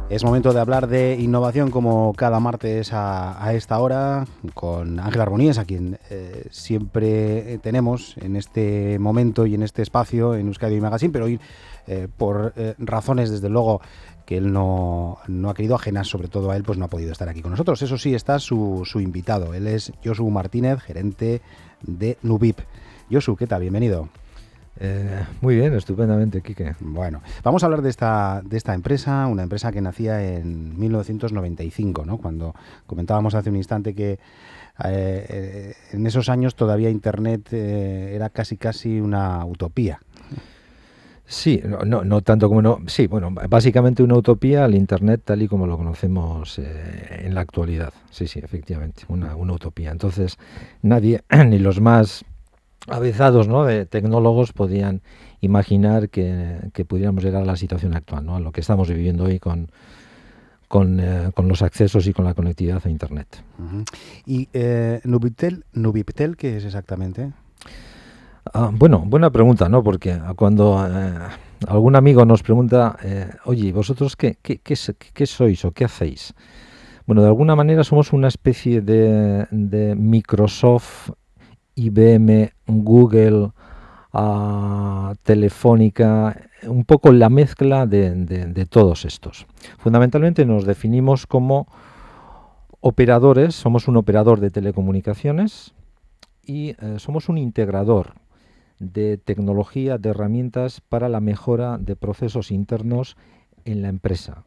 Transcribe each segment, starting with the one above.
Es momento de hablar de innovación como cada martes a esta hora con Ángel Arboníes, a quien siempre tenemos en este momento y en este espacio en Euskadi Magazine, pero hoy por razones desde luego que él no ha querido, ajenas sobre todo a él, pues no ha podido estar aquí con nosotros. Eso sí, está su invitado. Él es Josu Martínez, gerente de Nubip. Josu, ¿qué tal? Bienvenido. Muy bien, estupendamente, Quique. Bueno, vamos a hablar de esta empresa, una empresa que nacía en 1995, ¿no? Cuando comentábamos hace un instante que en esos años todavía Internet era casi una utopía. Sí, no tanto como no. Sí, bueno, básicamente una utopía, el Internet tal y como lo conocemos en la actualidad. Sí, efectivamente, una utopía. Entonces, nadie, ni los más avezados, ¿no?, de tecnólogos podían imaginar que pudiéramos llegar a la situación actual, ¿no?, a lo que estamos viviendo hoy con los accesos y con la conectividad a Internet. Uh-huh. ¿Y Nubiptel qué es exactamente? Bueno, buena pregunta, ¿no? Porque cuando algún amigo nos pregunta, oye, ¿vosotros qué sois o qué hacéis? Bueno, de alguna manera somos una especie de Microsoft, IBM, Google, Telefónica, un poco la mezcla de todos estos. Fundamentalmente nos definimos como operadores, somos un operador de telecomunicaciones y somos un integrador de tecnología, de herramientas para la mejora de procesos internos en la empresa.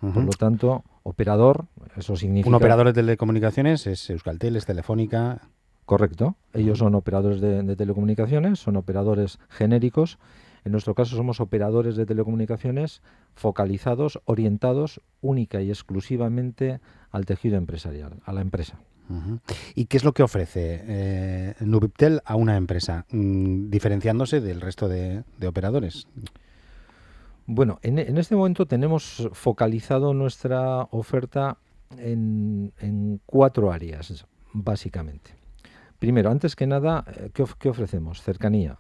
Uh-huh. Por lo tanto, operador, eso significa... Un operador de telecomunicaciones es Euskaltel, es Telefónica... Correcto. Ellos son operadores de telecomunicaciones, son operadores genéricos. En nuestro caso somos operadores de telecomunicaciones focalizados, orientados única y exclusivamente al tejido empresarial, a la empresa. Uh-huh. ¿Y qué es lo que ofrece Nubiptel a una empresa, diferenciándose del resto de operadores? Bueno, en este momento tenemos focalizado nuestra oferta en 4 áreas, básicamente. Primero, antes que nada, ¿qué ofrecemos? Cercanía,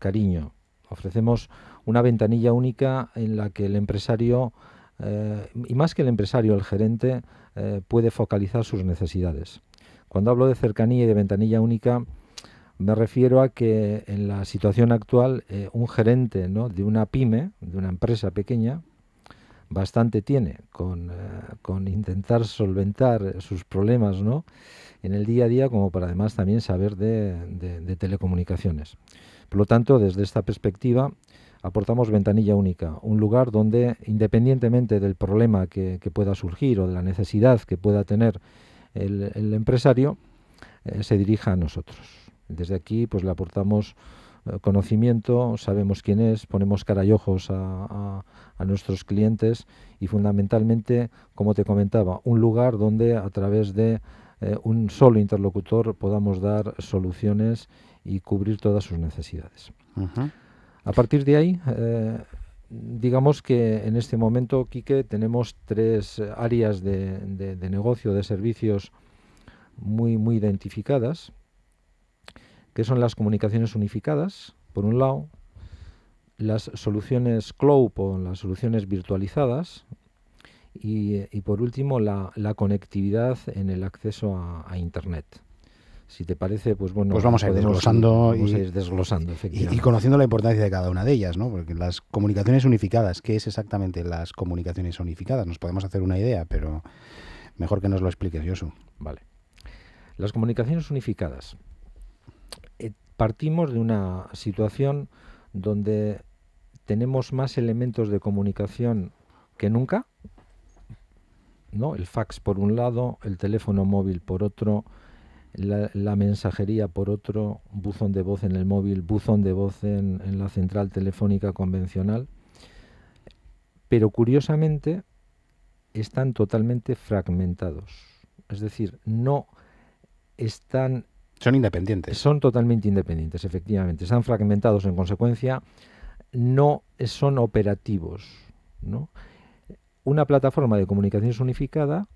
cariño. Ofrecemos una ventanilla única en la que el empresario, y más que el empresario, el gerente, puede focalizar sus necesidades. Cuando hablo de cercanía y de ventanilla única, me refiero a que en la situación actual, un gerente, ¿no?, de una pyme, de una empresa pequeña, bastante tiene con intentar solventar sus problemas, ¿no?, en el día a día, como para además también saber de telecomunicaciones. Por lo tanto, desde esta perspectiva, aportamos ventanilla única, un lugar donde, independientemente del problema que pueda surgir o de la necesidad que pueda tener el empresario, se dirija a nosotros. Desde aquí, pues le aportamos conocimiento, sabemos quién es, ponemos cara y ojos a nuestros clientes y fundamentalmente, como te comentaba, un lugar donde a través de un solo interlocutor podamos dar soluciones y cubrir todas sus necesidades. Uh-huh. A partir de ahí, digamos que en este momento, Quique, tenemos 3 áreas de negocio, de servicios muy identificadas, que son las comunicaciones unificadas, por un lado, las soluciones cloud o las soluciones virtualizadas, y por último la conectividad en el acceso a Internet. Si te parece, pues bueno, pues vamos a ir desglosando efectivamente. Y conociendo la importancia de cada una de ellas, ¿no? Porque las comunicaciones unificadas, ¿qué es exactamente las comunicaciones unificadas? Nos podemos hacer una idea, pero mejor que nos lo expliques, Josu. Vale. Las comunicaciones unificadas. Partimos de una situación donde tenemos más elementos de comunicación que nunca, ¿no? El fax por un lado, el teléfono móvil por otro, la mensajería por otro, buzón de voz en el móvil, buzón de voz en la central telefónica convencional. Pero curiosamente están totalmente fragmentados. Es decir, no están... Son independientes. Son totalmente independientes, efectivamente. Están fragmentados, en consecuencia, no son operativos, ¿no? Una plataforma de comunicaciones unificada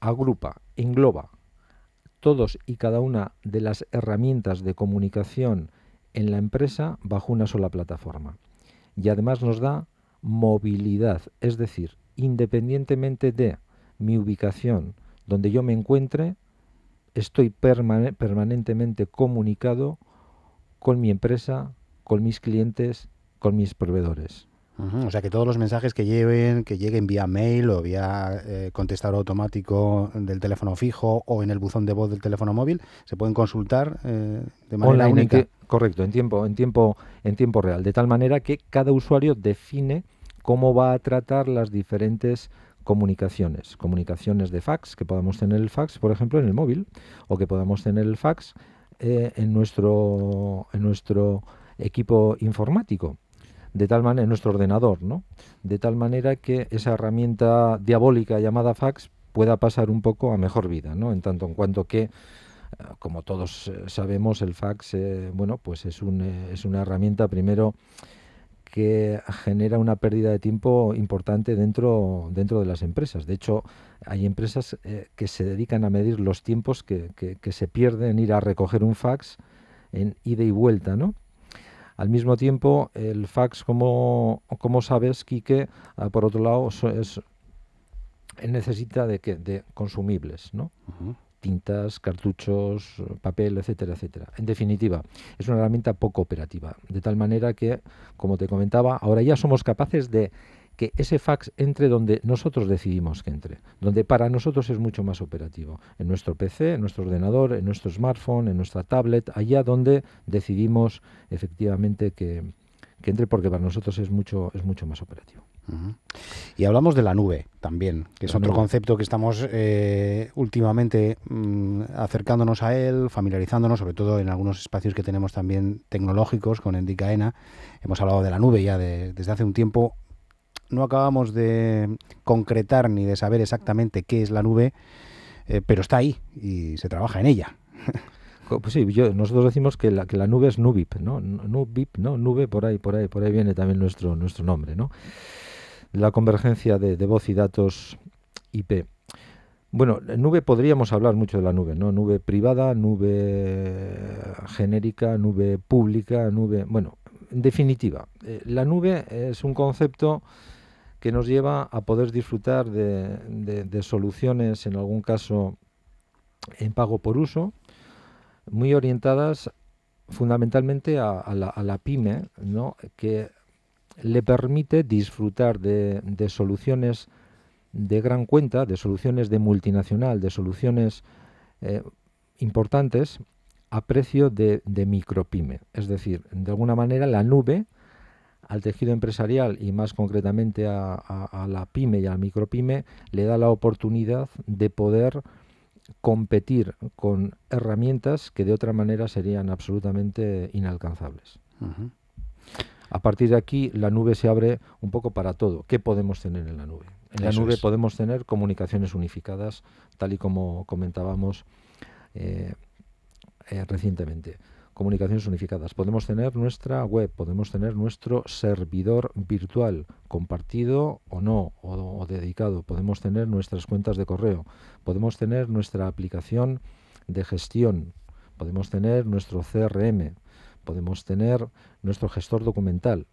agrupa, engloba todos y cada una de las herramientas de comunicación en la empresa bajo una sola plataforma. Y además nos da movilidad, es decir, independientemente de mi ubicación, donde yo me encuentre, estoy permanentemente comunicado con mi empresa, con mis clientes, con mis proveedores. O sea que todos los mensajes que lleguen vía mail o vía contestador automático del teléfono fijo o en el buzón de voz del teléfono móvil, se pueden consultar de manera Online, única. correcto, en tiempo real, de tal manera que cada usuario define cómo va a tratar las diferentes comunicaciones de fax, que podamos tener el fax, por ejemplo, en el móvil, o que podamos tener el fax en nuestro equipo informático, de tal manera, en nuestro ordenador, ¿no? De tal manera que esa herramienta diabólica llamada fax pueda pasar un poco a mejor vida, ¿no? En tanto en cuanto que, como todos sabemos, el fax, bueno, pues es una herramienta primero que genera una pérdida de tiempo importante dentro de las empresas. De hecho, hay empresas que se dedican a medir los tiempos que se pierden en ir a recoger un fax en ida y vuelta, ¿no? Al mismo tiempo, el fax, como sabes, Quique, por otro lado, necesita de consumibles, ¿no? Tintas, cartuchos, papel, etcétera, etcétera. En definitiva, es una herramienta poco operativa, de tal manera que, como te comentaba, ahora ya somos capaces de que ese fax entre donde nosotros decidimos que entre, donde para nosotros es mucho más operativo, en nuestro PC, en nuestro ordenador, en nuestro smartphone, en nuestra tablet, allá donde decidimos efectivamente que entre, porque para nosotros es mucho más operativo. Y hablamos de la nube también, que es otro concepto que estamos últimamente acercándonos a él, familiarizándonos, sobre todo en algunos espacios que tenemos también tecnológicos con Endicaena. Hemos hablado de la nube ya desde hace un tiempo. No acabamos de concretar ni de saber exactamente qué es la nube, pero está ahí y se trabaja en ella. Pues sí, nosotros decimos que la nube es NuVip, ¿no? NuVip, ¿no? Nube, por ahí viene también nuestro nombre, ¿no? La convergencia de voz y datos IP. Bueno, nube, podríamos hablar mucho de la nube, ¿no? Nube privada, nube genérica, nube pública, nube... Bueno, en definitiva, la nube es un concepto que nos lleva a poder disfrutar de soluciones, en algún caso en pago por uso, muy orientadas fundamentalmente a la pyme, ¿no? Que le permite disfrutar de soluciones de gran cuenta, de soluciones de multinacional, de soluciones importantes a precio de micropyme. Es decir, de alguna manera la nube al tejido empresarial y más concretamente a la pyme y a la micropyme le da la oportunidad de poder competir con herramientas que de otra manera serían absolutamente inalcanzables. A partir de aquí la nube se abre un poco para todo. ¿Qué podemos tener en la nube? En la nube podemos tener comunicaciones unificadas, tal y como comentábamos recientemente. Comunicaciones unificadas. Podemos tener nuestra web, podemos tener nuestro servidor virtual, compartido o no, o dedicado. Podemos tener nuestras cuentas de correo, podemos tener nuestra aplicación de gestión, podemos tener nuestro CRM, podemos tener nuestro gestor documental,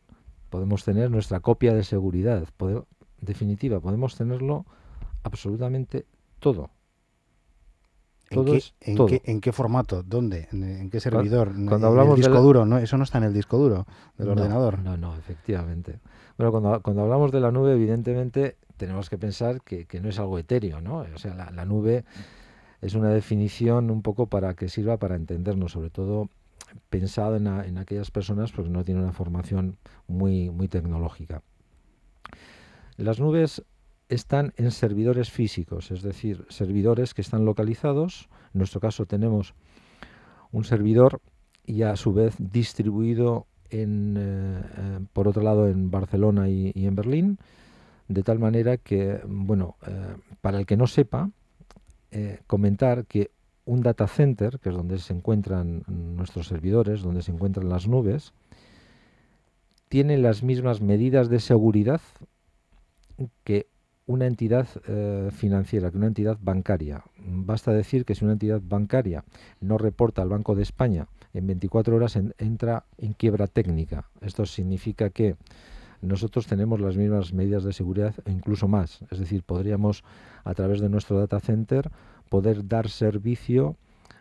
podemos tener nuestra copia de seguridad. En definitiva, podemos tenerlo absolutamente todo. ¿En qué formato? ¿Dónde? ¿En qué servidor? Cuando hablamos ¿En el disco duro? ¿No? Eso no está en el disco duro del ordenador. No, efectivamente. Bueno, cuando hablamos de la nube, evidentemente tenemos que pensar que no es algo etéreo, ¿no? O sea, la nube es una definición un poco para que sirva para entendernos, sobre todo pensado en aquellas personas porque no tienen una formación muy tecnológica. Las nubes están en servidores físicos, es decir, servidores que están localizados. En nuestro caso tenemos un servidor y a su vez distribuido por otro lado en Barcelona y en Berlín, de tal manera que, bueno, para el que no sepa, comentar que un data center, que es donde se encuentran nuestros servidores, donde se encuentran las nubes, tiene las mismas medidas de seguridad que una entidad financiera, que una entidad bancaria. Basta decir que si una entidad bancaria no reporta al Banco de España en 24 horas entra en quiebra técnica. Esto significa que nosotros tenemos las mismas medidas de seguridad e incluso más. Es decir, podríamos, a través de nuestro data center, poder dar servicio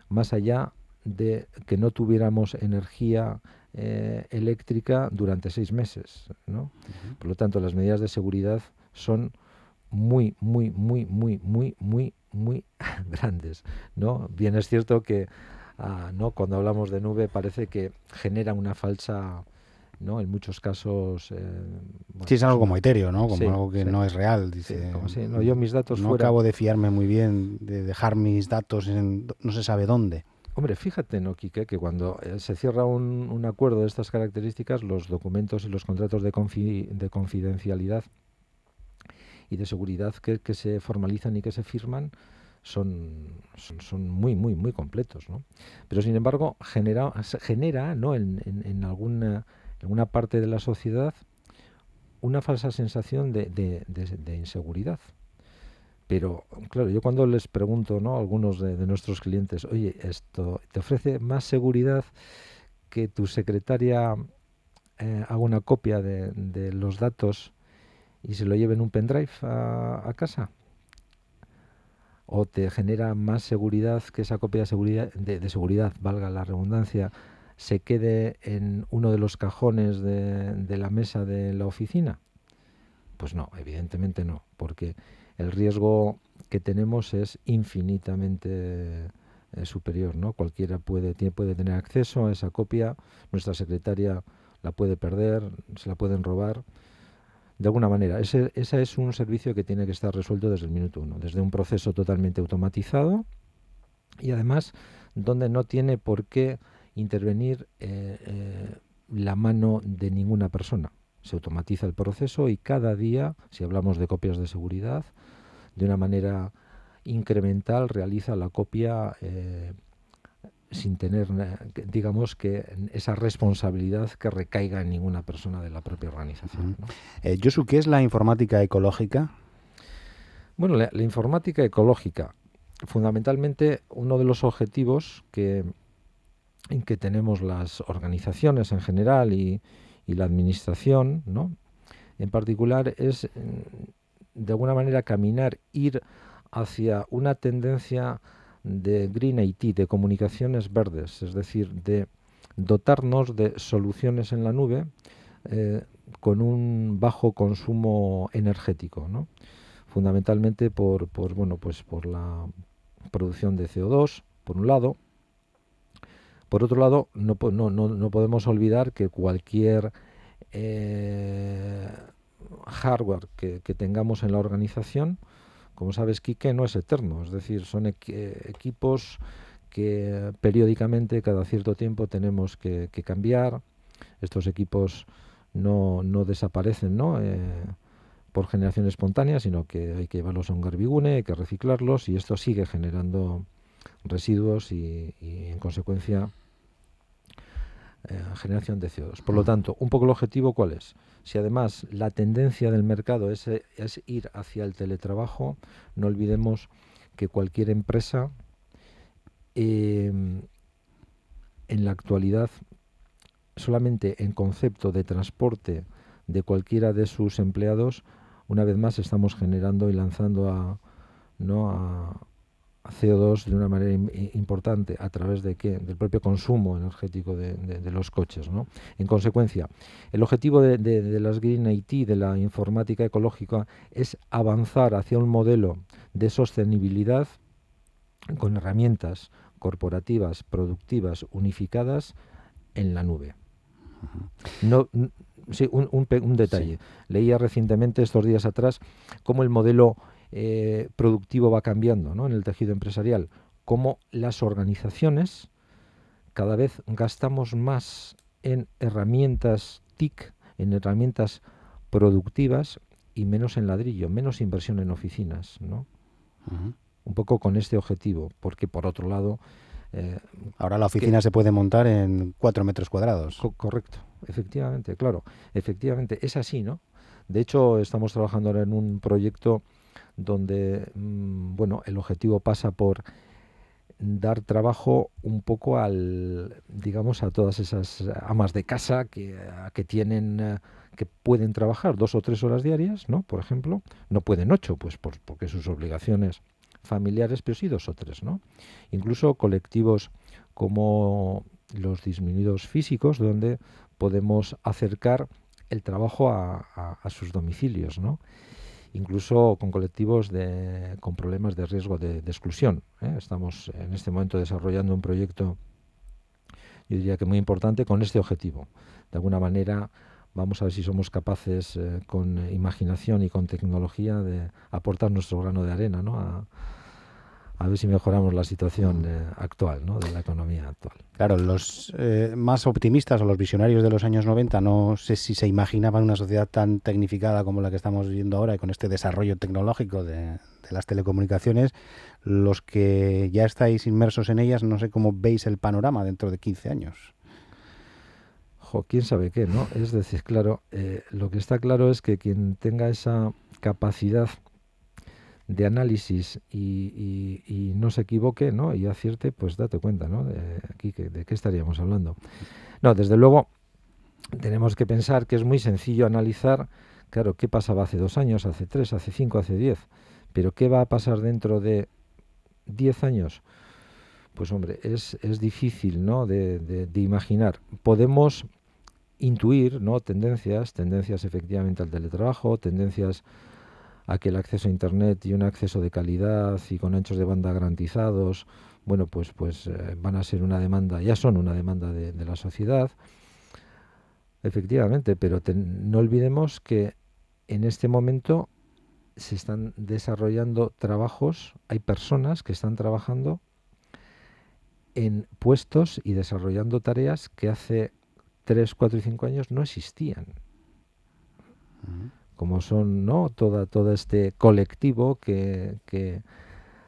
más allá de que no tuviéramos energía eléctrica durante 6 meses, ¿no? Por lo tanto, las medidas de seguridad son muy grandes, ¿no? Bien es cierto que ¿no? Cuando hablamos de nube parece que genera una falsa, ¿no? En muchos casos bueno, sí, es algo como etéreo, ¿no? Como sí, algo que sí, no es real. Dice, sí, como así, no, yo mis datos no fuera. acabo de fiarme muy bien de dejar mis datos en no se sabe dónde. Hombre, fíjate, ¿no, Quique? Que cuando se cierra un acuerdo de estas características, los documentos y los contratos de confidencialidad y de seguridad que se formalizan y que se firman son muy completos, ¿no? Pero sin embargo genera ¿no? en alguna parte de la sociedad una falsa sensación de inseguridad. Pero claro, yo cuando les pregunto, ¿no? A algunos de nuestros clientes, oye, ¿esto te ofrece más seguridad que tu secretaria haga una copia de los datos y se lo lleve en un pendrive a casa? ¿O te genera más seguridad que esa copia de seguridad, valga la redundancia, se quede en uno de los cajones de la mesa de la oficina? Pues no, evidentemente no, porque el riesgo que tenemos es infinitamente superior, ¿no? Cualquiera puede tener acceso a esa copia, nuestra secretaria la puede perder, se la pueden robar. De alguna manera, ese es un servicio que tiene que estar resuelto desde el minuto uno, desde un proceso totalmente automatizado y además donde no tiene por qué intervenir la mano de ninguna persona. Se automatiza el proceso y cada día, si hablamos de copias de seguridad, de una manera incremental realiza la copia sin tener, digamos, que esa responsabilidad que recaiga en ninguna persona de la propia organización, ¿no? Josu, ¿qué es la informática ecológica? Bueno, la informática ecológica, fundamentalmente uno de los objetivos en que tenemos las organizaciones en general y la administración, ¿no? En particular es, de alguna manera, ir hacia una tendencia de Green IT, de comunicaciones verdes, es decir, de dotarnos de soluciones en la nube con un bajo consumo energético, ¿no? Fundamentalmente por la producción de CO2, por un lado. Por otro lado, no podemos olvidar que cualquier hardware que tengamos en la organización, como sabes, Quique, no es eterno. Es decir, son equipos que periódicamente, cada cierto tiempo, tenemos que cambiar. Estos equipos no desaparecen, ¿no? Por generación espontánea, sino que hay que llevarlos a un garbigune, hay que reciclarlos y esto sigue generando residuos y en consecuencia generación de CO2. Por lo tanto, un poco el objetivo, ¿cuál es? Si además la tendencia del mercado es ir hacia el teletrabajo, no olvidemos que cualquier empresa en la actualidad, solamente en concepto de transporte de cualquiera de sus empleados, una vez más estamos generando y lanzando a CO2 de una manera importante a través de del propio consumo energético de los coches, ¿no? En consecuencia, el objetivo de las Green IT, de la informática ecológica, es avanzar hacia un modelo de sostenibilidad con herramientas corporativas, productivas, unificadas en la nube. Sí, un detalle. Sí. Leía recientemente, estos días atrás, cómo el modelo productivo va cambiando, ¿no? En el tejido empresarial, cómo las organizaciones cada vez gastamos más en herramientas TIC, en herramientas productivas y menos en ladrillo, menos inversión en oficinas, ¿no? Un poco con este objetivo, porque por otro lado ahora la oficina se puede montar en 4 metros cuadrados. Correcto, efectivamente, claro, efectivamente, es así, ¿no? De hecho, estamos trabajando ahora en un proyecto donde, el objetivo pasa por dar trabajo un poco digamos, a todas esas amas de casa que tienen, que pueden trabajar 2 o 3 horas diarias, ¿no? Por ejemplo, no pueden 8, pues porque sus obligaciones familiares, pero sí 2 o 3, ¿no? Incluso colectivos como los disminuidos físicos, donde podemos acercar el trabajo a sus domicilios, ¿no? Incluso con colectivos con problemas de riesgo de exclusión, ¿eh? Estamos en este momento desarrollando un proyecto, yo diría que muy importante, con este objetivo. De alguna manera vamos a ver si somos capaces, con imaginación y con tecnología, de aportar nuestro grano de arena, ¿no? A ver si mejoramos la situación actual, ¿no? De la economía actual. Claro, los más optimistas o los visionarios de los años 90 no sé si se imaginaban una sociedad tan tecnificada como la que estamos viviendo ahora y con este desarrollo tecnológico de las telecomunicaciones. Los que ya estáis inmersos en ellas, no sé cómo veis el panorama dentro de 15 años. Quién sabe qué, ¿no? Es decir, claro, lo que está claro es que quien tenga esa capacidad de análisis y no se equivoque, ¿no? Y acierte, pues date cuenta, ¿no? De qué estaríamos hablando. No, desde luego tenemos que pensar que es muy sencillo analizar, claro, qué pasaba hace 2 años, hace 3, hace 5, hace 10, pero qué va a pasar dentro de 10 años. Pues hombre, es difícil, ¿no? de imaginar. Podemos intuir, ¿no? Tendencias efectivamente al teletrabajo, tendencias a que el acceso a Internet y un acceso de calidad y con anchos de banda garantizados, bueno, pues van a ser una demanda, ya son una demanda de la sociedad, efectivamente, pero no olvidemos que en este momento se están desarrollando trabajos, hay personas que están trabajando en puestos y desarrollando tareas que hace 3, 4 y 5 años no existían. Como son, ¿no? todo este colectivo que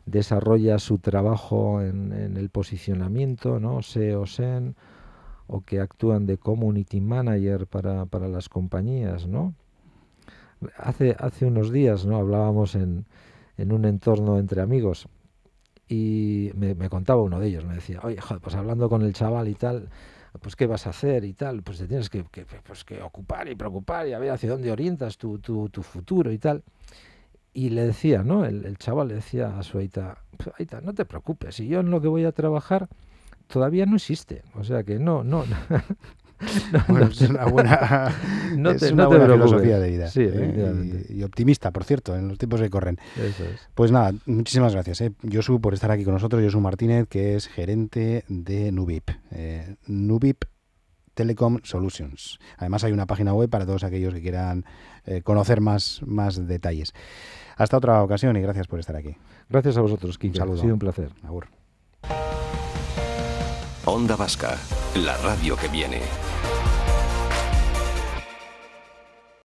desarrolla su trabajo en el posicionamiento, ¿no? SEO, SEM, o que actúan de community manager para las compañías, ¿no? Hace unos días, ¿no? Hablábamos en un entorno entre amigos y me contaba uno de ellos, me decía, oye, joder, pues hablando con el chaval y tal, pues qué vas a hacer y tal, pues te tienes que ocupar y preocupar y a ver hacia dónde orientas tu futuro y tal. Y le decía, ¿no? El chaval le decía a su aita, aita, no te preocupes, si yo en lo que voy a trabajar todavía no existe, o sea que no. Bueno, es una buena, filosofía de vida, sí, y optimista, por cierto, en los tiempos que corren. Eso es. Pues nada, muchísimas gracias, Josu, por estar aquí con nosotros. Josu Martínez, que es gerente de Nubip, Nubip Telecom Solutions. Además hay una página web para todos aquellos que quieran conocer más detalles. Hasta otra ocasión y gracias por estar aquí. Gracias a vosotros, Quique. Un saludo. Ha sido un placer. Agur. Onda Vasca, la radio que viene.